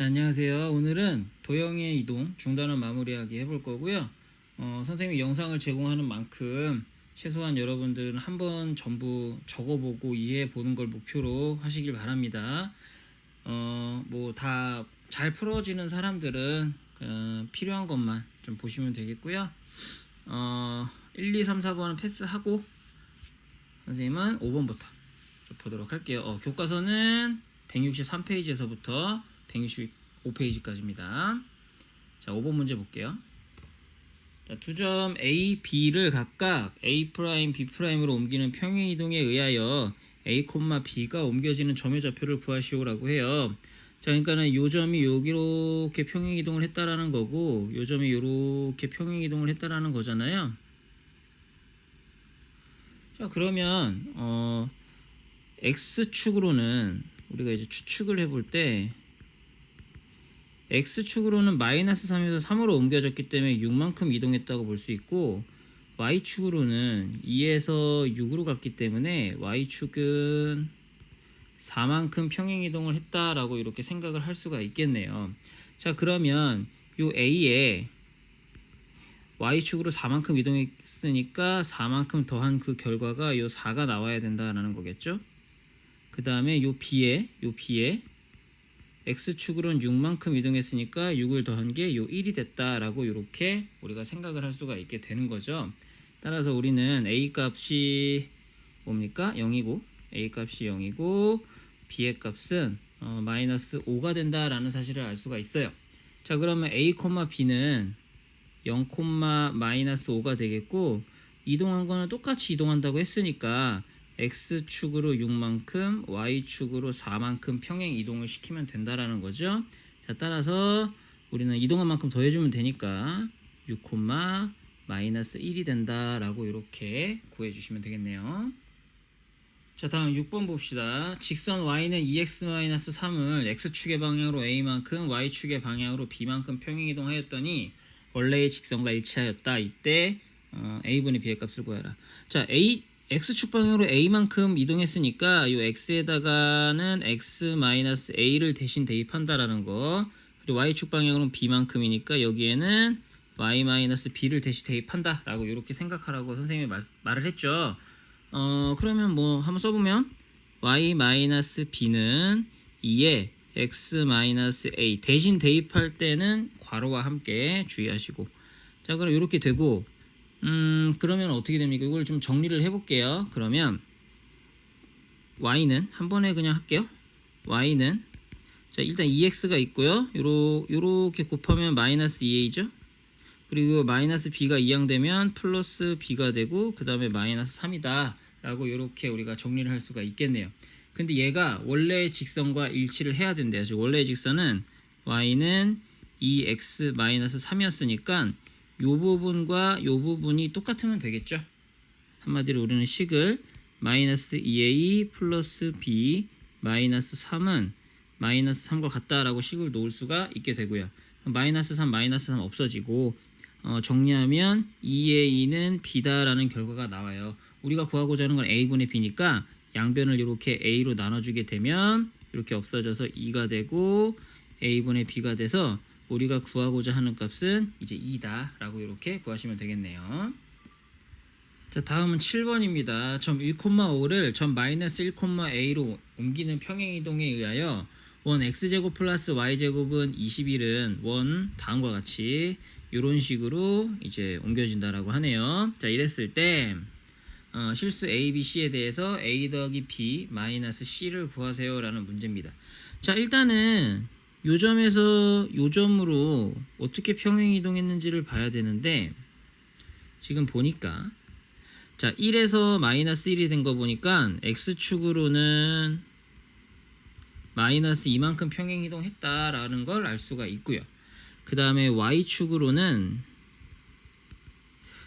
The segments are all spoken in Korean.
자, 안녕하세요. 오늘은 도형의 이동, 중단원 마무리하기 해볼 거고요. 선생님이 영상을 제공하는 만큼 최소한 여러분들은 한번 전부 적어보고 이해해 보는 걸 목표로 하시길 바랍니다. 뭐 다 잘 풀어지는 사람들은 필요한 것만 좀 보시면 되겠고요. 1, 2, 3, 4번은 패스하고 선생님은 5번부터 보도록 할게요. 교과서는 163페이지에서부터 165페이지까지입니다. 자, 5번 문제 볼게요. 자, 두점 A, B를 각각 A', B'으로 옮기는 평행이동에 의하여 A, B가 옮겨지는 점의 좌표를 구하시오라고 해요. 자, 그러니까는 요 점이 요렇게 평행이동을 했다라는 거고, 요 점이 요렇게 평행이동을 했다라는 거잖아요. 자, 그러면 X축으로는 우리가 이제 추측을 해볼 때 X축으로는 마이너스 3에서 3으로 옮겨졌기 때문에 6만큼 이동했다고 볼 수 있고, Y축으로는 2에서 6으로 갔기 때문에 Y축은 4만큼 평행이동을 했다라고 이렇게 생각을 할 수가 있겠네요. 자, 그러면 요 A에 Y축으로 4만큼 이동했으니까 4만큼 더한 그 결과가 요 4가 나와야 된다라는 거겠죠. 그 다음에 요 B에 X축으로는 6만큼 이동했으니까 6을 더한 게 요 1이 됐다라고 이렇게 우리가 생각을 할 수가 있게 되는 거죠. 따라서 우리는 A 값이 뭡니까? 0이고 A 값이 0이고 B의 값은 마이너스 5가 된다라는 사실을 알 수가 있어요. 자, 그러면 A, B는 0, 마이너스 5가 되겠고, 이동한 거는 똑같이 이동한다고 했으니까 X축으로 6만큼, Y축으로 4만큼 평행 이동을 시키면 된다라는 거죠. 자, 따라서 우리는 이동한 만큼 더해주면 되니까 6, 마이너스 1이 된다라고 이렇게 구해주시면 되겠네요. 자, 다음 6번 봅시다. 직선 y는 2x-3을 x축의 방향으로 a만큼, y축의 방향으로 b만큼 평행이동하였더니 원래의 직선과 일치하였다. 이때 a분의 b의 값을 구하라. 자, x축 방향으로 a만큼 이동했으니까 이 x에다가는 x-a를 대신 대입한다라는 거, 그리고 y축 방향으로는 b만큼이니까 여기에는 y-b를 대신 대입한다 라고 이렇게 생각하라고 선생님이 말을 했죠. 그러면 뭐 한번 써보면 y-b는 2에 x-a 대신 대입할 때는 괄호와 함께 주의하시고, 자, 그럼 이렇게 되고, 그러면 어떻게 됩니까? 이걸 좀 정리를 해볼게요. 그러면 y는 한 번에 그냥 할게요. y는, 자, 일단 2x가 있고요. 요렇게 곱하면 마이너스 2a죠. 그리고 마이너스 b가 이항되면 플러스 b가 되고, 그 다음에 마이너스 3이다 라고 이렇게 우리가 정리를 할 수가 있겠네요. 근데 얘가 원래의 직선과 일치를 해야 된대요. 즉 원래의 직선은 y는 2x-3이었으니까 요 부분과 요 부분이 똑같으면 되겠죠. 한마디로 우리는 식을 마이너스 2a 플러스 b 마이너스 3은 마이너스 3과 같다라고 식을 놓을 수가 있게 되고요. 마이너스 3 없어지고, 정리하면 2a는 b다라는 결과가 나와요. 우리가 구하고자 하는 건 a분의 b니까 양변을 이렇게 a로 나눠주게 되면 이렇게 없어져서 2가 되고 a분의 b가 돼서 우리가 구하고자 하는 값은 이제 2다 라고 이렇게 구하시면 되겠네요. 자, 다음은 7번입니다. 점 1,5를 점 마이너스 1,a로 옮기는 평행이동에 의하여 원 x제곱 플러스 y제곱은 21은 원 다음과 같이 이런 식으로 이제 옮겨진다라고 하네요. 자, 이랬을 때 실수 a, b, c에 대해서 a 더하기 b 마이너스 c를 구하세요 라는 문제입니다. 자, 일단은 요 점에서 요 점으로 어떻게 평행이동했는지를 봐야 되는데, 지금 보니까 자, 1에서 마이너스 1이 된 거 보니까 x축으로는 마이너스 2만큼 평행이동했다라는 걸 알 수가 있고요. 그 다음에 y축으로는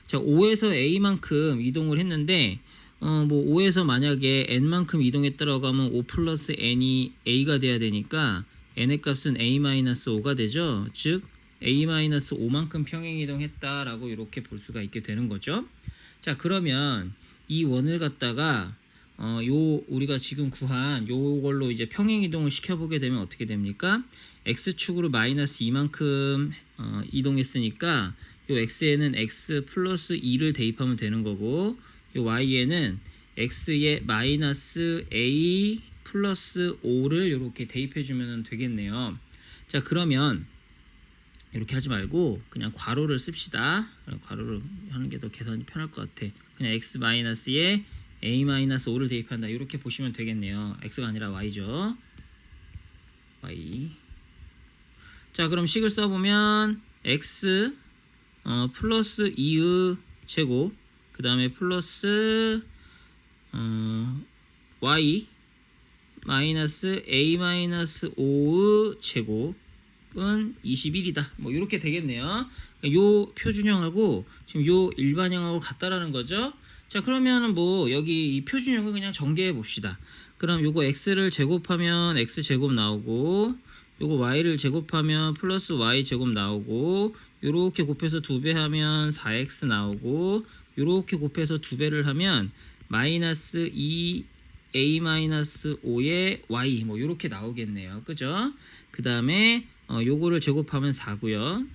자, 5에서 a만큼 이동을 했는데, 뭐 5에서 만약에 n만큼 이동했다라고 하면 5 플러스 n이 a가 돼야 되니까 n의 값은 a-5가 되죠. 즉 a-5만큼 평행이동했다라고 이렇게 볼 수가 있게 되는 거죠. 자, 그러면 이 원을 갖다가 요 우리가 지금 구한 요걸로 이제 평행 이동을 시켜보게 되면 어떻게 됩니까? x축으로 마이너스 2만큼 이동했으니까 요 x에는 x 플러스 2를 대입하면 되는 거고, 요 y에는 x에 마이너스 a 플러스 5를 이렇게 대입해 주면 되겠네요. 자, 그러면 이렇게 하지 말고 그냥 괄호를 씁시다. 괄호를 하는 게 더 계산이 편할 것 같아. 그냥 x 마이너스에 a 마이너스 5를 대입한다. 이렇게 보시면 되겠네요. x가 아니라 y죠. y. 자, 그럼 식을 써보면 x 플러스 2의 제곱, 그 다음에 플러스 y 마이너스 a 마이너스 5의 제곱은 21이다. 뭐 이렇게 되겠네요. 요 표준형하고 지금 요 일반형하고 같다라는 거죠. 자, 그러면은 뭐 여기 이 표준형을 그냥 전개해 봅시다. 그럼 요거 x를 제곱하면 x 제곱 나오고, 요거 y를 제곱하면 플러스 y 제곱 나오고, 요렇게 곱해서 2배 하면 4x 나오고, 요렇게 곱해서 2배를 하면 마이너스 2 a 마이너스 5의 y 뭐 요렇게 나오겠네요. 그죠? 그 다음에 요거를 제곱하면 4고요.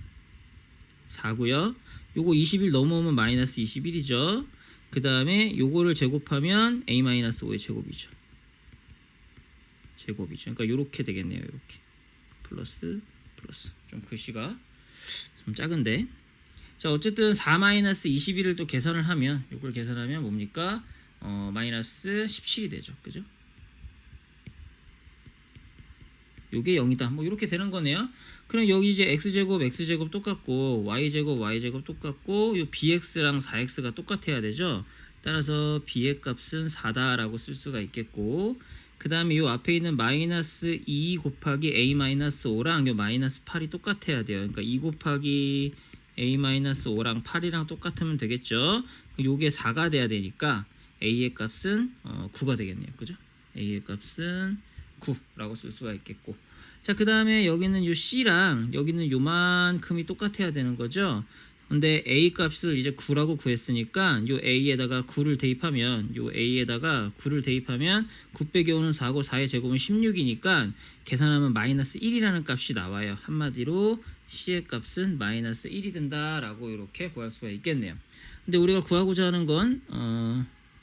요거 21 넘어오면 마이너스 21이죠. 그 다음에 요거를 제곱하면 a 마이너스 5의 제곱이죠. 그러니까 요렇게 되겠네요. 요렇게 플러스 좀 글씨가 좀 작은데, 자, 어쨌든 4 마이너스 21을 또 계산을 하면, 요걸 계산하면 뭡니까? 마이너스 17이 되죠. 그죠? 요게 0이다. 뭐 이렇게 되는 거네요. 그럼 여기 이제 x제곱 똑같고, y제곱 똑같고, 요 bx랑 4x가 똑같아야 되죠. 따라서 b의 값은 4다라고 쓸 수가 있겠고, 그 다음에 요 앞에 있는 마이너스 2 곱하기 a 마이너스 5랑 요 마이너스 8이 똑같아야 돼요. 그러니까 2 곱하기 a 마이너스 5랑 8이랑 똑같으면 되겠죠. 요게 4가 돼야 되니까 a의 값은 9가 되겠네요. 그죠? a의 값은 9라고 쓸 수가 있겠고, 자, 그 다음에 여기는 요 c랑 여기는 요만큼이 똑같아야 되는 거죠. 근데 a 값을 이제 9라고 구했으니까 요 a에다가 9를 대입하면, 9 빼기 5는 4고 4의 제곱은 16이니까 계산하면 마이너스 1이라는 값이 나와요. 한마디로 c의 값은 마이너스 1이 된다라고 이렇게 구할 수가 있겠네요. 근데 우리가 구하고자 하는 건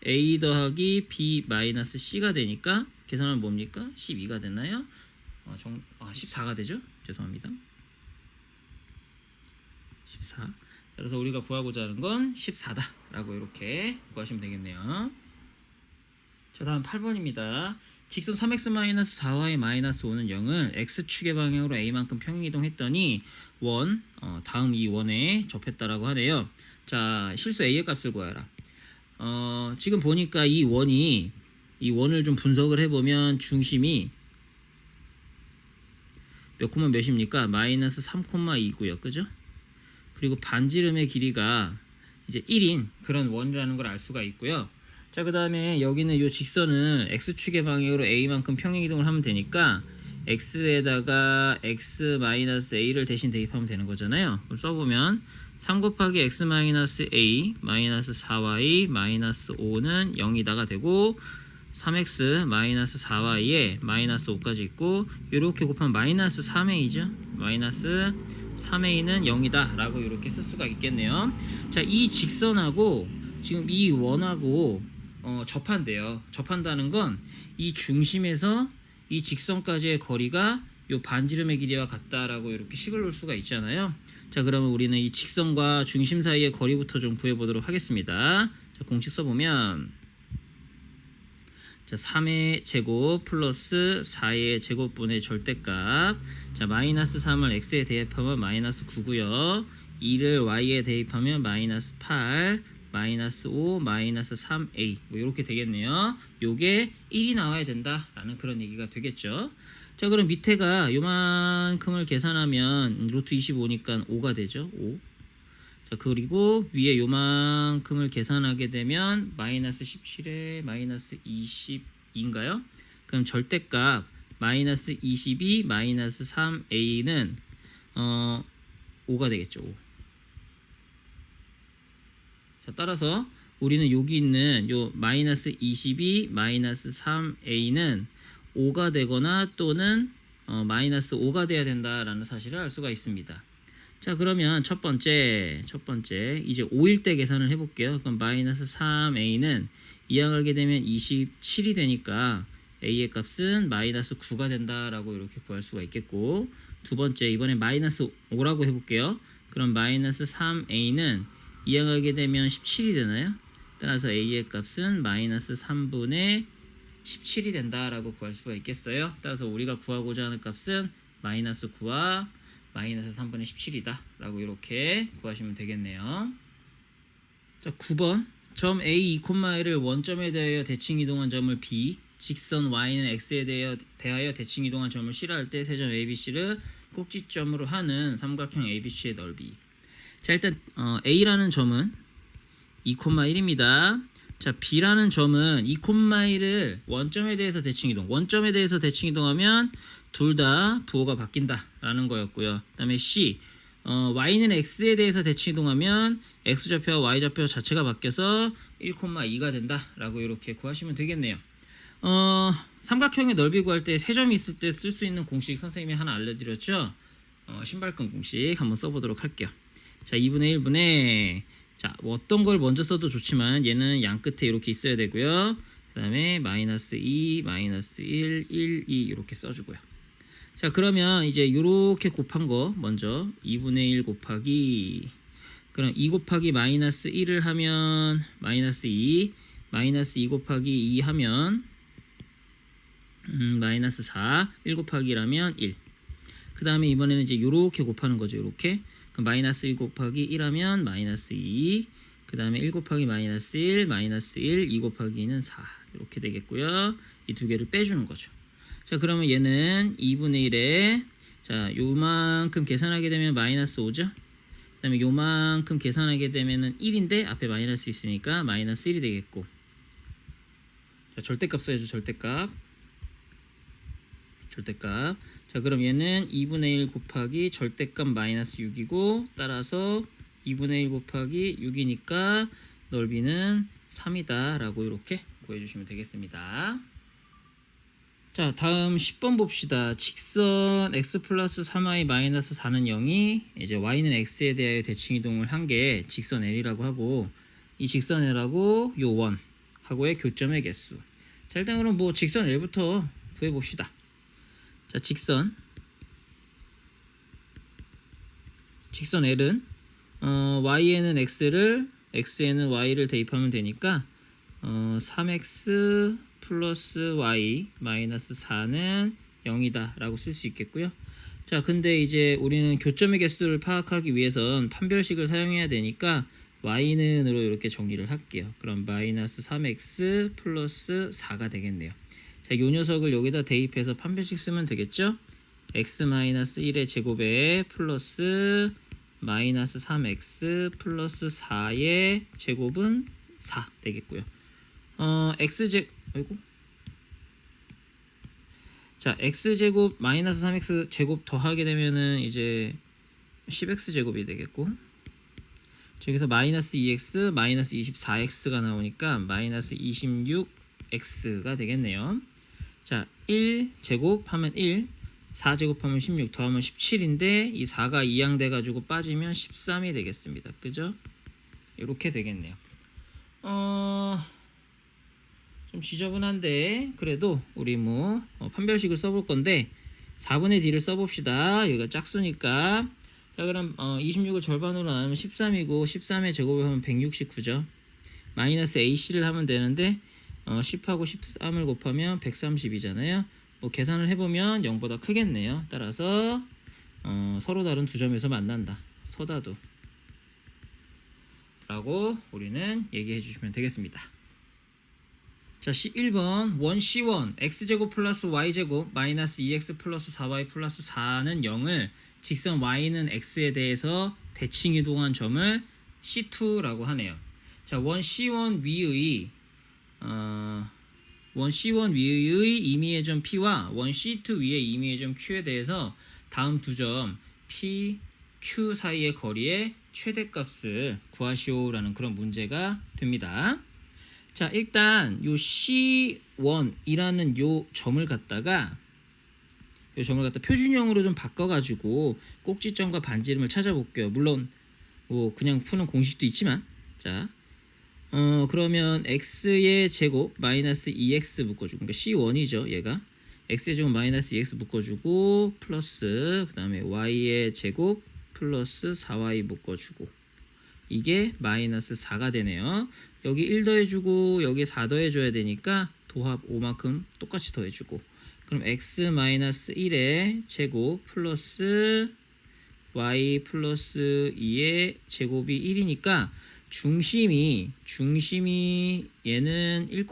a 더하기 b 마이너스 c가 되니까 계산하면 뭡니까? 12가 됐나요? 14가 되죠? 죄송합니다. 14. 그래서 우리가 구하고자 하는 건 14다 라고 이렇게 구하시면 되겠네요. 자, 다음 8번입니다. 직선 3x-4y-5는 0을 x축의 방향으로 a만큼 평행이동했더니 다음 이 원에 접했다라고 하네요. 자, 실수 a의 값을 구하라. 지금 보니까 이 원을 좀 분석을 해보면 중심이 몇 콤마 몇입니까? 마이너스 3,2고요. 그죠? 그리고 반지름의 길이가 이제 1인 그런 원이라는 걸 알 수가 있고요. 자, 그 다음에 여기는 이 직선은 x축의 방향으로 a만큼 평행이동을 하면 되니까 x에다가 x-a를 대신 대입하면 되는 거잖아요. 그럼 써보면 3 곱하기 x-a 마이너스 4y 마이너스 5는 0이다가 되고, 3x-4y에 마이너스 5까지 있고, 이렇게 곱하면 마이너스 3a죠. 마이너스 3a는 0이다 라고 이렇게 쓸 수가 있겠네요. 자, 이 직선하고 지금 이 원하고 접한대요. 접한다는 건 이 중심에서 이 직선까지의 거리가 요 반지름의 길이와 같다라고 이렇게 식을 놓을 수가 있잖아요. 자, 그러면 우리는 이 직선과 중심 사이의 거리부터 좀 구해보도록 하겠습니다. 자, 공식 써보면, 자, 3의 제곱 플러스 4의 제곱분의 절대값, 자, 마이너스 3을 x에 대입하면 마이너스 9고요. 2를 y에 대입하면 마이너스 8, 마이너스 5, 마이너스 3a 뭐 이렇게 되겠네요. 요게 1이 나와야 된다라는 그런 얘기가 되겠죠. 자, 그럼 밑에가 요만큼을 계산하면 루트 25니까 5가 되죠. 5. 자, 그리고 위에 요만큼을 계산하게 되면 마이너스 17에 마이너스 20인가요? 그럼 절대값 마이너스 22 마이너스 3a는 5가 되겠죠. 5. 자, 따라서 우리는 여기 있는 요 마이너스 22 마이너스 3a는 5가 되거나 또는 마이너스 5가 돼야 된다라는 사실을 알 수가 있습니다. 자, 그러면 첫 번째 이제 5일 때 계산을 해볼게요. 그럼 마이너스 3a는 이항하게 되면 27이 되니까 a의 값은 마이너스 9가 된다라고 이렇게 구할 수가 있겠고, 두 번째 이번에 마이너스 5라고 해볼게요. 그럼 마이너스 3a는 이항하게 되면 17이 되나요? 따라서 a의 값은 마이너스 3분의 17이 된다라고 구할 수가 있겠어요. 따라서 우리가 구하고자 하는 값은 마이너스 9와 마이너스 3분의 17이다 라고 이렇게 구하시면 되겠네요. 자, 9번 점 A, 2,1을 원점에 대하여 대칭 이동한 점을 B, 직선 y는 x에 대하여 대칭 이동한 점을 C라 할 때 세 점 ABC를 꼭지점으로 하는 삼각형 ABC의 넓이. 자, 일단 A라는 점은 2,1입니다. 자, B라는 점은 2,1을 원점에 대해서 대칭 이동. 원점에 대해서 대칭 이동하면 둘 다 부호가 바뀐다라는 거였고요. 그다음에 C, y는 x에 대해서 대칭 이동하면 x좌표와 y좌표 자체가 바뀌어서 1,2가 된다라고 이렇게 구하시면 되겠네요. 삼각형의 넓이 구할 때 세 점이 있을 때 쓸 수 있는 공식 선생님이 하나 알려드렸죠. 신발끈 공식 한번 써보도록 할게요. 자, 2분의 1분의 자, 뭐 어떤 걸 먼저 써도 좋지만 얘는 양 끝에 이렇게 있어야 되고요. 그 다음에 마이너스 2, 마이너스 1, 1, 2 이렇게 써주고요. 자, 그러면 이제 이렇게 곱한 거 먼저 2분의 1 곱하기, 그럼 2 곱하기 마이너스 1을 하면 마이너스 2, 마이너스 2 곱하기 2 하면 마이너스 4, 1 곱하기 1하면 1. 그 다음에 이번에는 이제 이렇게 곱하는 거죠. 이렇게. 그럼 마이너스 1 곱하기 1 하면 마이너스 2. 그 다음에 1 곱하기 마이너스 1, 마이너스 1, 2 곱하기 2는 4. 이렇게 되겠고요. 이 두 개를 빼주는 거죠. 자, 그러면 얘는 2분의 1에 자, 요만큼 계산하게 되면 마이너스 5죠. 그 다음에 요만큼 계산하게 되면은 1인데 앞에 마이너스 있으니까 마이너스 1이 되겠고. 자, 절대값 써야죠. 절대값. 자, 그럼 얘는 2분의 1 곱하기 절대값 마이너스 6이고, 따라서 2분의 1 곱하기 6이니까 넓이는 3이다 라고 이렇게 구해주시면 되겠습니다. 자, 다음 10번 봅시다. 직선 x 플러스 3y 마이너스 4는 0이 이제 y는 x에 대하여 대칭 이동을 한 게 직선 L이라고 하고, 이 직선 L하고 요 원하고의 교점의 개수. 자, 일단 그럼 뭐 직선 L부터 구해봅시다. 자, 직선 L은 y에는 x를 x에는 y를 대입하면 되니까 3x 플러스 y 마이너스 4는 0이다 라고 쓸 수 있겠고요. 자, 근데 이제 우리는 교점의 개수를 파악하기 위해선 판별식을 사용해야 되니까 y는으로 이렇게 정리를 할게요. 그럼 마이너스 3x 플러스 4가 되겠네요. 자, 요 녀석을 여기다 대입해서 판별식 쓰면 되겠죠. x 마이너스 1의 제곱에 플러스 마이너스 3x 플러스 4의 제곱은 4 되겠고요. x제곱 마이너스 3x 제곱 더하게 되면은 이제 10x 제곱이 되겠고, 저기서 마이너스 2x 마이너스 24x가 나오니까 마이너스 26x가 되겠네요. 자, 1제곱 하면 1, 4제곱 하면 16, 더하면 17인데 이 4가 이항돼 가지고 빠지면 13이 되겠습니다. 그죠? 이렇게 되겠네요. 좀 지저분한데 그래도 우리 뭐 판별식을 써볼 건데 4분의 d를 써봅시다. 여기가 짝수니까. 자, 그럼 26을 절반으로 나누면 13이고 13의 제곱을 하면 169죠. 마이너스 ac를 하면 되는데 10하고 13을 곱하면 130이잖아요. 뭐 계산을 해보면 0보다 크겠네요. 따라서 서로 다른 두 점에서 만난다. 서다두 라고 우리는 얘기해 주시면 되겠습니다. 자, 11번 원 C1 x제곱 플러스 y제곱 마이너스 2x 플러스 4y 플러스 4는 0을 직선 y는 x에 대해서 대칭 이동한 점을 C2라고 하네요. 자, 원 C1 위의 원 C1 위의 임의의 점 P와 원 C2 위의 임의의 점 Q에 대해서 다음 두 점 P, Q 사이의 거리의 최대값을 구하시오라는 그런 문제가 됩니다. 자, 일단 요 C1이라는 요 점을 갖다 표준형으로 좀 바꿔가지고 꼭지점과 반지름을 찾아볼게요. 물론 뭐 그냥 푸는 공식도 있지만, 자, 그러면 x의 제곱 마이너스 2x 묶어주고, 그러니까 C1이죠. 얘가 x의 제곱 마이너스 2x 묶어주고 플러스 그 다음에 y의 제곱 플러스 4y 묶어주고, 이게 마이너스 4가 되네요. 여기 1 더해주고 여기 4 더해줘야 되니까 도합 5만큼 똑같이 더해주고, 그럼 x 마이너스 1의 제곱 플러스 y 플러스 2의 제곱이 1이니까 중심이 얘는 1,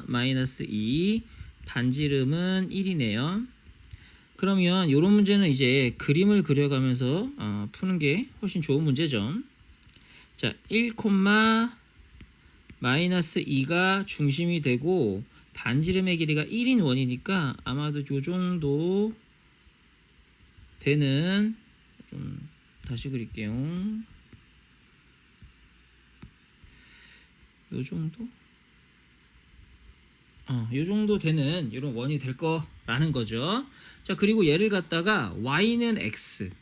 마이너스 2, 반지름은 1이네요. 그러면 이런 문제는 이제 그림을 그려가면서 푸는 게 훨씬 좋은 문제죠. 자, 1, 마이너스 2가 중심이 되고 반지름의 길이가 1인 원이니까 아마도 요 정도 되는, 좀 다시 그릴게요. 요 정도? 요 정도 되는 이런 원이 될 거라는 거죠. 자, 그리고 얘를 갖다가 y는 x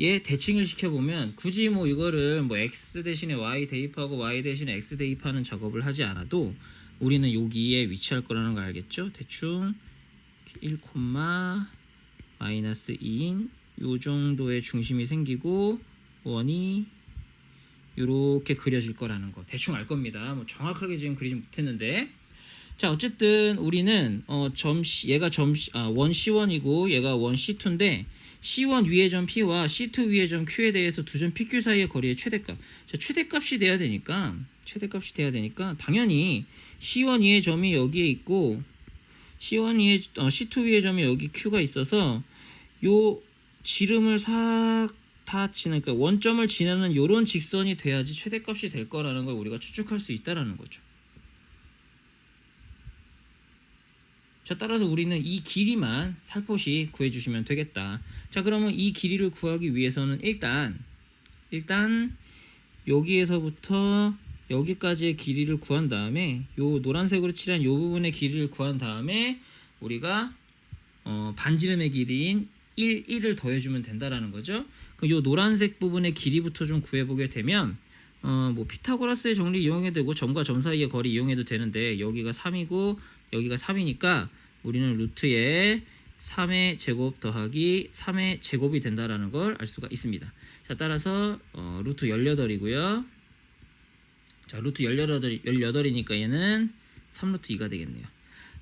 얘 대칭을 시켜보면 굳이 뭐 이거를 뭐 x 대신에 y 대입하고 y 대신에 x 대입하는 작업을 하지 않아도 우리는 여기에 위치할 거라는 거 알겠죠? 대충 1, 마이너스 2인 요 정도의 중심이 생기고 원이 이렇게 그려질 거라는 거 대충 알 겁니다. 뭐 정확하게 지금 그리지 못했는데, 자, 어쨌든 우리는 얘가 원 C1이고 얘가 원 C2인데 C1 위의 점 P와 C2 위의 점 Q에 대해서 두 점 PQ 사이의 거리의 최대값. 자, 최대값이 돼야 되니까 당연히 C1 위의 점이 여기에 있고 C2 위의 점이 여기 Q가 있어서 요 지름을 다 그러니까 원점을 지나는 요런 직선이 돼야지 최대값이 될 거라는 걸 우리가 추측할 수 있다라는 거죠. 자, 따라서 우리는 이 길이만 살포시 구해주시면 되겠다. 자, 그러면 이 길이를 구하기 위해서는 일단 여기에서부터 여기까지의 길이를 구한 다음에 요 노란색으로 칠한 요 부분의 길이를 구한 다음에 우리가 반지름의 길이인 1을 더해주면 된다라는 거죠. 그럼 요 노란색 부분의 길이부터 좀 구해보게 되면 뭐 피타고라스의 정리 이용해도 되고 점과 점 사이의 거리 이용해도 되는데 여기가 3이고 여기가 3이니까 우리는 루트에 3의 제곱 더하기 3의 제곱이 된다라는 걸 알 수가 있습니다. 자, 따라서 루트 18이고요. 자, 루트 18이니까 얘는 3루트 2가 되겠네요.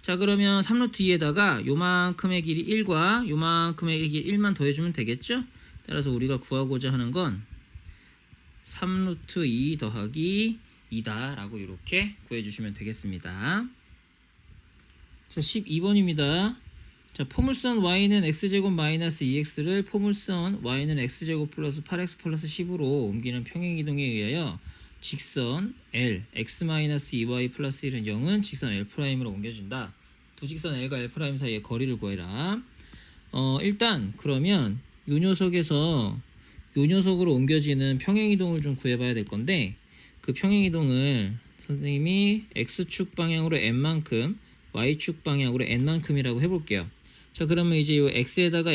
자, 그러면 3루트 2에다가 요만큼의 길이 1과 요만큼의 길이 1만 더해주면 되겠죠? 따라서 우리가 구하고자 하는 건 3루트 2 더하기 2다 라고 이렇게 구해주시면 되겠습니다. 자, 12번입니다. 자, 포물선 y는 x제곱 마이너스 2x를 포물선 y는 x제곱 플러스 8x 플러스 10으로 옮기는 평행이동에 의하여 직선 L, x 마이너스 2y 플러스 1은 0은 직선 L'으로 옮겨진다. 두 직선 L과 L' 사이의 거리를 구해라. 일단 그러면 요 녀석에서 요 녀석으로 옮겨지는 평행이동을 좀 구해봐야 될 건데, 그 평행이동을 선생님이 x축 방향으로 n만큼 y축 방향으로 n만큼이라고 해볼게요. 자, 그러면 이제 요 x에다가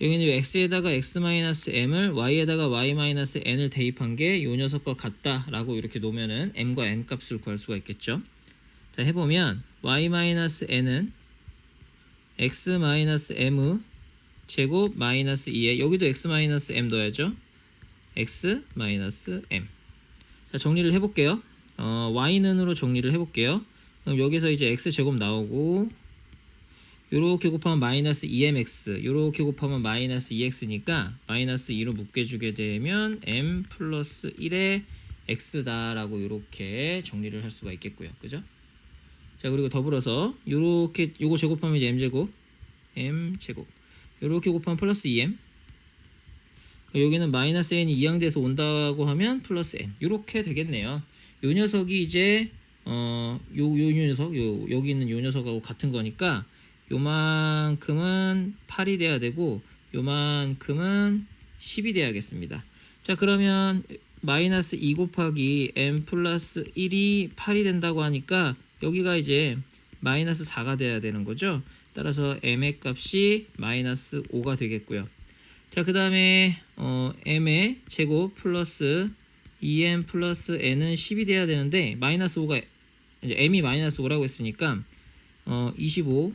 여기는 x에다가 x-m을 y에다가 y-n을 대입한 게 이 녀석과 같다라고 이렇게 놓으면은 m과 n 값을 구할 수가 있겠죠. 자, 해보면 y-n은 x-m 제곱 마이너스 2에 여기도 x-m 넣어야죠. x-m. 자, 정리를 해볼게요. y는으로 정리를 해볼게요. 그럼 여기서 이제 x제곱 나오고 요렇게 곱하면 마이너스 2mx, 요렇게 곱하면 마이너스 2x니까 마이너스 2로 묶여주게 되면 m 플러스 1의 x다 라고 요렇게 정리를 할 수가 있겠고요. 그죠? 자, 그리고 더불어서 요렇게 요거 제곱하면 이제 m제곱 요렇게 곱하면 플러스 2m, 여기는 마이너스 n이 이항돼서 온다고 하면 플러스 n, 요렇게 되겠네요. 요 녀석이 이제 요 녀석, 여기 있는 요 녀석하고 같은 거니까 요만큼은 8이 돼야 되고 요만큼은 10이 돼야겠습니다. 자, 그러면 마이너스 2 곱하기 m 플러스 1이 8이 된다고 하니까 여기가 이제 마이너스 4가 돼야 되는 거죠. 따라서 m의 값이 마이너스 5가 되겠고요. 자, 그 다음에 m의 제곱 플러스 2m 플러스 n은 10이 돼야 되는데 마이너스 5가 이제 m이 마이너스 5라고 했으니까 25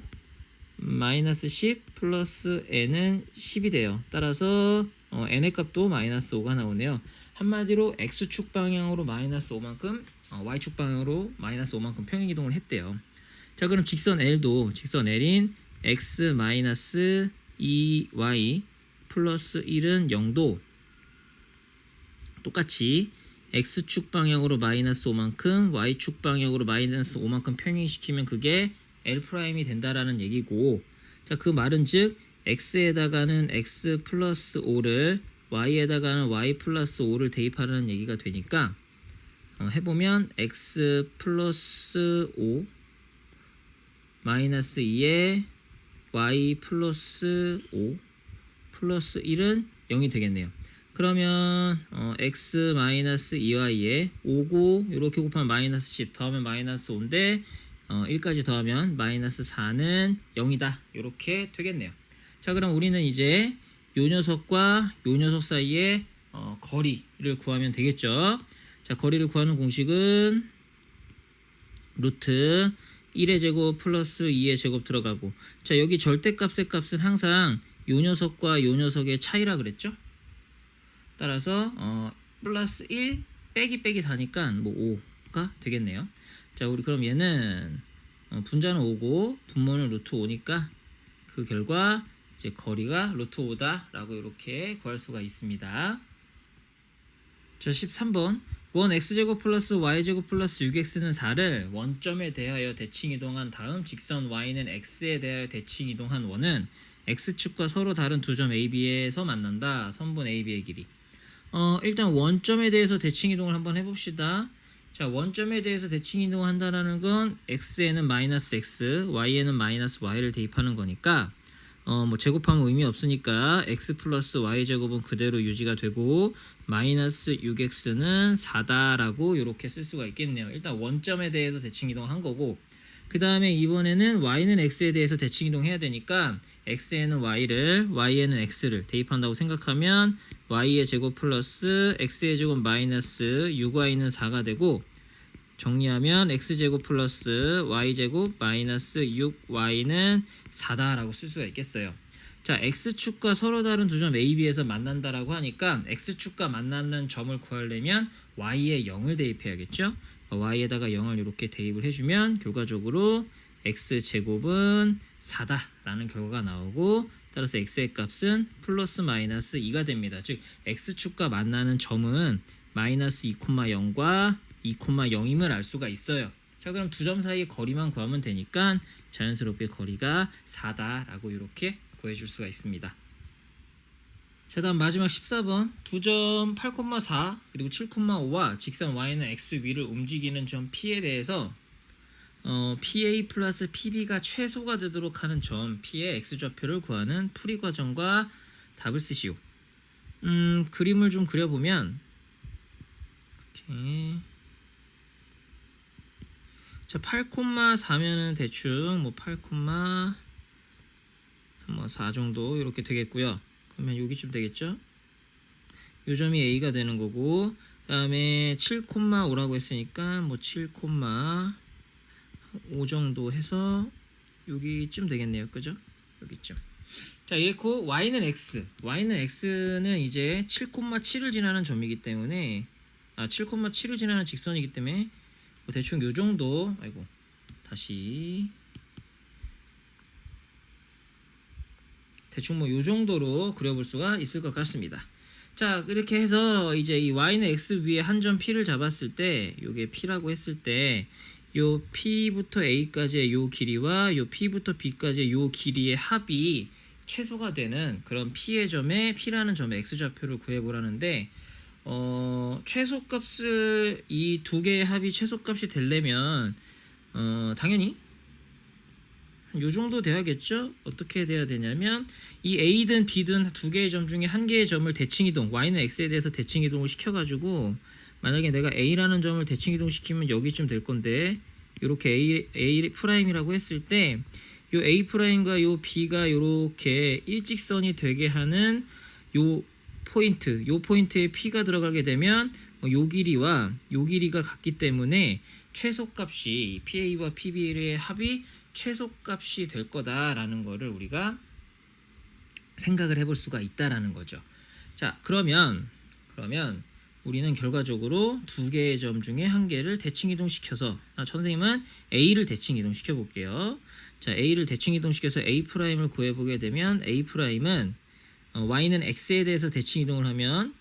마이너스 10 플러스 n은 10이 돼요. 따라서 n의 값도 마이너스 5가 나오네요. 한마디로 x축 방향으로 마이너스 5만큼 y축 방향으로 마이너스 5만큼 평행이동을 했대요. 자, 그럼 직선 L도 직선 L인 x 마이너스 2y 플러스 1은 0도 똑같이 x축 방향으로 마이너스 5만큼 y축 방향으로 마이너스 5만큼 평행시키면 그게 L'이 된다라는 얘기고, 자, 그 말은 즉 x에다가는 x 플러스 5를 y에다가는 y 플러스 5를 대입하라는 얘기가 되니까 해보면 x 플러스 5 마이너스 2에 y 플러스 5 플러스 1은 0이 되겠네요. 그러면 x 마이너스 2y에 5고 이렇게 곱하면 마이너스 10 더하면 마이너스 5인데 1까지 더하면 마이너스 4는 0이다. 이렇게 되겠네요. 자, 그럼 우리는 이제 요 녀석과 요 녀석 사이의 거리를 구하면 되겠죠. 자, 거리를 구하는 공식은 루트 1의 제곱 플러스 2의 제곱 들어가고, 자, 여기 절대값의 값은 항상 요 녀석과 요 녀석의 차이라 그랬죠. 따라서 플러스 1 빼기 4니까 뭐 5가 되겠네요. 자, 우리 그럼 얘는 분자는 5고 분모는 루트 5니까 그 결과 이제 거리가 루트 5다라고 이렇게 구할 수가 있습니다. 자, 13번 원 x제곱 플러스 y제곱 플러스 6x는 4를 원점에 대하여 대칭 이동한 다음 직선 y는 x에 대하여 대칭 이동한 원은 x축과 서로 다른 두 점 AB에서 만난다. 선분 AB의 길이. 일단 원점에 대해서 대칭 이동을 한번 해봅시다. 자, 원점에 대해서 대칭 이동을 한다는 건 x에는 마이너스 x, y에는 마이너스 y를 대입하는 거니까 뭐 제곱하면 의미 없으니까 x 플러스 y 제곱은 그대로 유지가 되고 마이너스 6x는 4다라고 이렇게 쓸 수가 있겠네요. 일단 원점에 대해서 대칭 이동한 거고, 그 다음에 이번에는 y는 x에 대해서 대칭 이동해야 되니까 x에는 y를 y에는 x를 대입한다고 생각하면 y의 제곱 플러스 x의 제곱 마이너스 6y는 4가 되고, 정리하면 x제곱 플러스 y제곱 마이너스 6y는 4다라고 쓸 수가 있겠어요. 자, x축과 서로 다른 두 점 AB에서 만난다라고 하니까 x축과 만나는 점을 구하려면 y에 0을 대입해야겠죠. y에다가 0을 이렇게 대입을 해주면 결과적으로 x제곱은 4다라는 결과가 나오고, 따라서 x의 값은 플러스 마이너스 2가 됩니다. 즉 x축과 만나는 점은 마이너스 2,0과 2,0임을 알 수가 있어요. 자, 그럼 두 점 사이의 거리만 구하면 되니까 자연스럽게 거리가 4다라고 이렇게 구해줄 수가 있습니다. 자, 다음 마지막 14번 두 점 8,4 그리고 7,5와 직선 y는 x 위를 움직이는 점 P에 대해서 PA 플러스 PB가 최소가 되도록 하는 점 P의 x좌표를 구하는 풀이 과정과 답을 쓰시오. 그림을 좀 그려보면 이렇게. 자, 8,4면은 대충 뭐 8,4 정도 이렇게 되겠고요. 그러면 여기쯤 되겠죠? 요 점이 A가 되는 거고, 그 다음에 7,5라고 했으니까 뭐 7,5 정도 해서 여기쯤 되겠네요. 그죠? 여기쯤. 자, 이렇고 y는 x는 이제 7,7을 지나는 점이기 때문에 7,7을 지나는 직선이기 때문에 뭐 대충 요 정도, 다시 대충 뭐 요 정도로 그려볼 수가 있을 것 같습니다. 자, 이렇게 해서 이제 이 y는 x 위에 한 점 P를 잡았을 때, 요게 P라고 했을 때 요 P부터 A까지의 요 길이와 요 P부터 B까지의 요 길이의 합이 최소가 되는 그런 P의 점에 P라는 점의 x좌표를 구해보라는데, 최소값을 이 두 개의 합이 최소값이 되려면 당연히 요 정도 돼야겠죠? 어떻게 돼야 되냐면 이 A든 B든 두 개의 점 중에 한 개의 점을 대칭 이동, Y는 X에 대해서 대칭 이동을 시켜가지고 만약에 내가 A라는 점을 대칭 이동시키면 여기쯤 될 건데 이렇게 A 프라임이라고 했을 때 요 A 프라임과 요 B가 이렇게 일직선이 되게 하는 요 포인트에 P가 들어가게 되면 요 길이와 요 길이가 같기 때문에 최소값이 PA와 PB의 합이 최소값이 될 거다라는 거를 우리가 생각을 해볼 수가 있다라는 거죠. 자, 그러면 우리는 결과적으로 두 개의 점 중에 한 개를 대칭 이동시켜서 선생님은 A를 대칭 이동시켜 볼게요. 자, A를 대칭 이동시켜서 A 프라임을 구해보게 되면 A 프라임은 Y는 X에 대해서 대칭 이동을 하면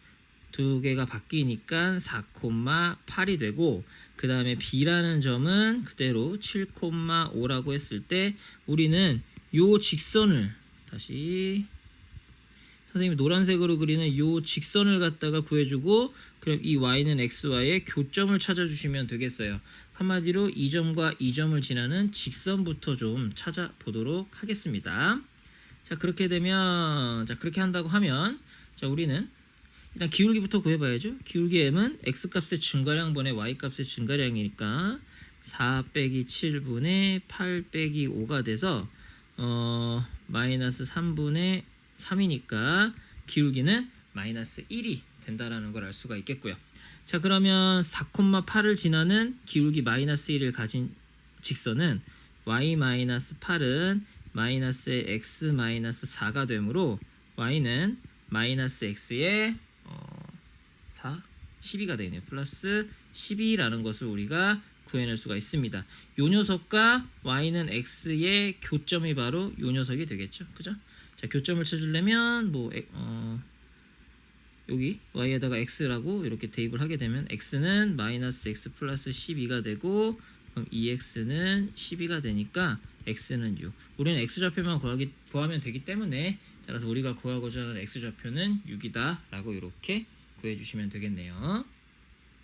두 개가 바뀌니까 4,8이 되고 그 다음에 B라는 점은 그대로 7,5라고 했을 때 우리는 요 직선을 다시 선생님이 노란색으로 그리는 요 직선을 갖다가 구해주고 그럼 이 Y는 XY의 교점을 찾아주시면 되겠어요. 한마디로 이 점과 이 점을 지나는 직선부터 좀 찾아보도록 하겠습니다. 자, 그렇게 되면 그렇게 한다고 하면 우리는 일단 기울기부터 구해봐야죠. 기울기 m은 x값의 증가량분의 y값의 증가량이니까 4 빼기 7분의 8 빼기 5가 돼서 마이너스 3분의 3이니까 기울기는 마이너스 1이 된다라는 걸 알 수가 있겠고요. 자, 그러면 4,8을 지나는 기울기 마이너스 1을 가진 직선은 y 마이너스 8은 마이너스 x 마이너스 4가 되므로 y는 마이너스 x의 12가 되네요. 플러스 12라는 것을 우리가 구해낼 수가 있습니다. 요 녀석과 y는 x의 교점이 바로 요 녀석이 되겠죠. 그죠? 자, 교점을 찾으려면 여기 y에다가 x라고 이렇게 대입을 하게 되면 x는 마이너스 x 플러스 12가 되고 그럼 2x는 12가 되니까 x는 6. 우리는 x좌표만 구하면 되기 때문에 따라서 우리가 구하고자 하는 x좌표는 6이다 라고 이렇게 구해주시면 되겠네요.